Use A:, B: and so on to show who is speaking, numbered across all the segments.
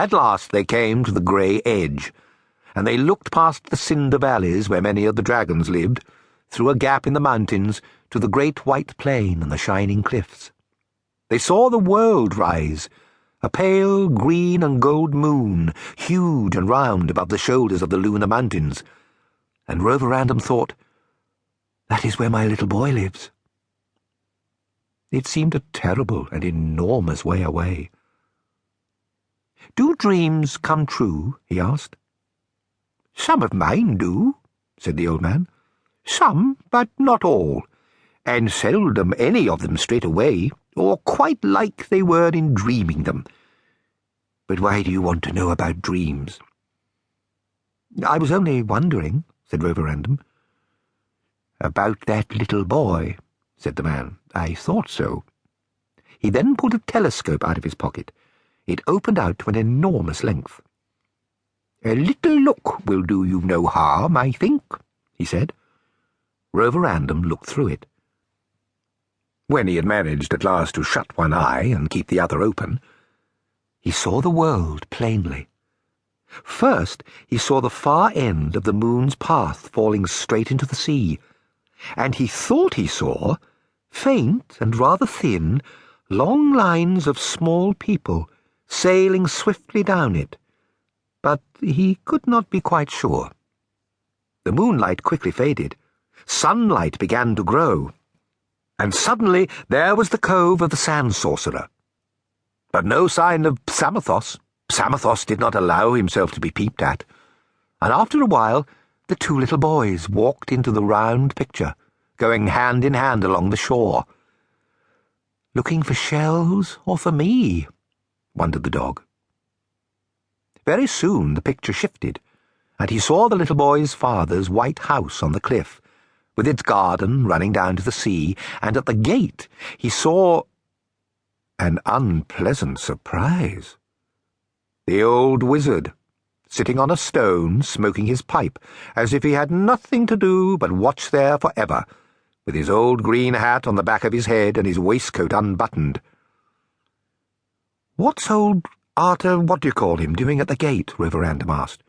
A: At last they came to the grey edge, and they looked past the cinder valleys where many of the dragons lived, through a gap in the mountains to the great white plain and the shining cliffs. They saw the world rise, a pale green and gold moon, huge and round above the shoulders of the lunar mountains, and Roverandom thought, "That is where my little boy lives." It seemed a terrible and enormous way away. "Do dreams come true?" he asked. "Some of mine do," said the old man. "Some, but not all, and seldom any of them straight away, or quite like they were in dreaming them. But why do you want to know about dreams?" "I was only wondering," said Roverandom. "About that little boy," said the man. "I thought so." He then pulled a telescope out of his pocket. It opened out to an enormous length. "A little look will do you no harm, I think," he said. Roverandom looked through it. When he had managed at last to shut one eye and keep the other open, he saw the world plainly. First he saw the far end of the moon's path falling straight into the sea, and he thought he saw, faint and rather thin, long lines of small people sailing swiftly down it, but he could not be quite sure. The moonlight quickly faded. Sunlight began to grow, and suddenly there was the cove of the sand sorcerer. But no sign of Psamathe. Psamathe did not allow himself to be peeped at, and after a while the two little boys walked into the round picture, going hand in hand along the shore. "Looking for shells or for me?" wondered the dog. Very soon the picture shifted, and he saw the little boy's father's white house on the cliff, with its garden running down to the sea, and at the gate he saw an unpleasant surprise. The old wizard, sitting on a stone, smoking his pipe, as if he had nothing to do but watch there forever, with his old green hat on the back of his head and his waistcoat unbuttoned. "What's old Arthur what-do-you-call-him doing at the gate?" Roverandom asked.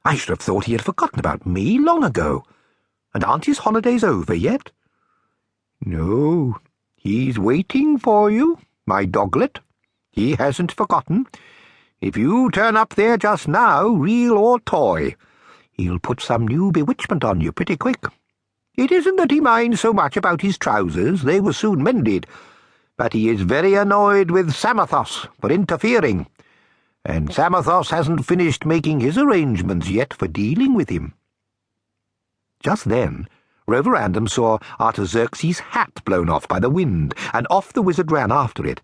A: "I should have thought he had forgotten about me long ago. And aren't his holidays over yet?" "No, he's waiting for you, my doglet. He hasn't forgotten. If you turn up there just now, real or toy, he'll put some new bewitchment on you pretty quick. It isn't that he minds so much about his trousers, they were soon mended, but he is very annoyed with Psamathe for interfering, and Psamathe hasn't finished making his arrangements yet for dealing with him." Just then, Roverandom saw Artaxerxes' hat blown off by the wind, and off the wizard ran after it.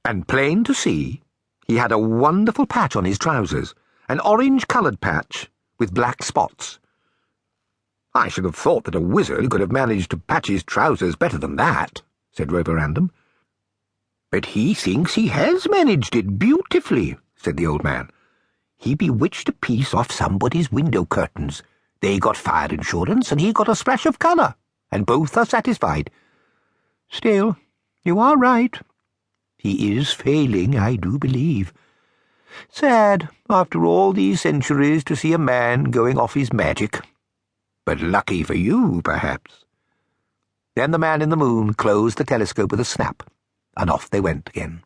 A: And plain to see, he had a wonderful patch on his trousers, an orange-coloured patch with black spots. "I should have thought that a wizard could have managed to patch his trousers better than that," said Roverandom. "But he thinks he has managed it beautifully," said the old man. "He bewitched a piece off somebody's window curtains. They got fire insurance, and he got a splash of colour, and both are satisfied. Still, you are right. He is failing, I do believe. Sad, after all these centuries, to see a man going off his magic. But lucky for you, perhaps." Then the man in the moon closed the telescope with a snap, and off they went again.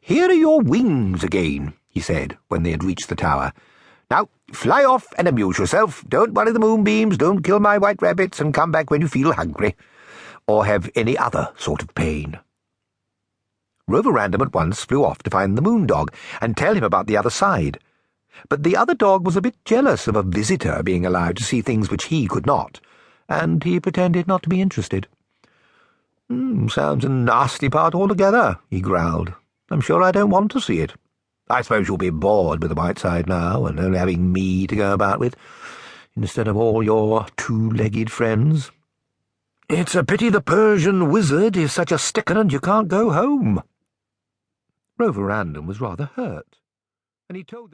A: "Here are your wings again," he said, when they had reached the tower. "Now, fly off and amuse yourself. Don't worry the moonbeams, don't kill my white rabbits, and come back when you feel hungry, or have any other sort of pain." Roverandom at once flew off to find the moon dog and tell him about the other side. But the other dog was a bit jealous of a visitor being allowed to see things which he could not, and he pretended not to be interested. "Sounds a nasty part altogether," he growled. "I'm sure I don't want to see it. I suppose you'll be bored with the white side now, and only having me to go about with, instead of all your two-legged friends. It's a pity the Persian wizard is such a sticker and you can't go home." Roverandom was rather hurt, and he told them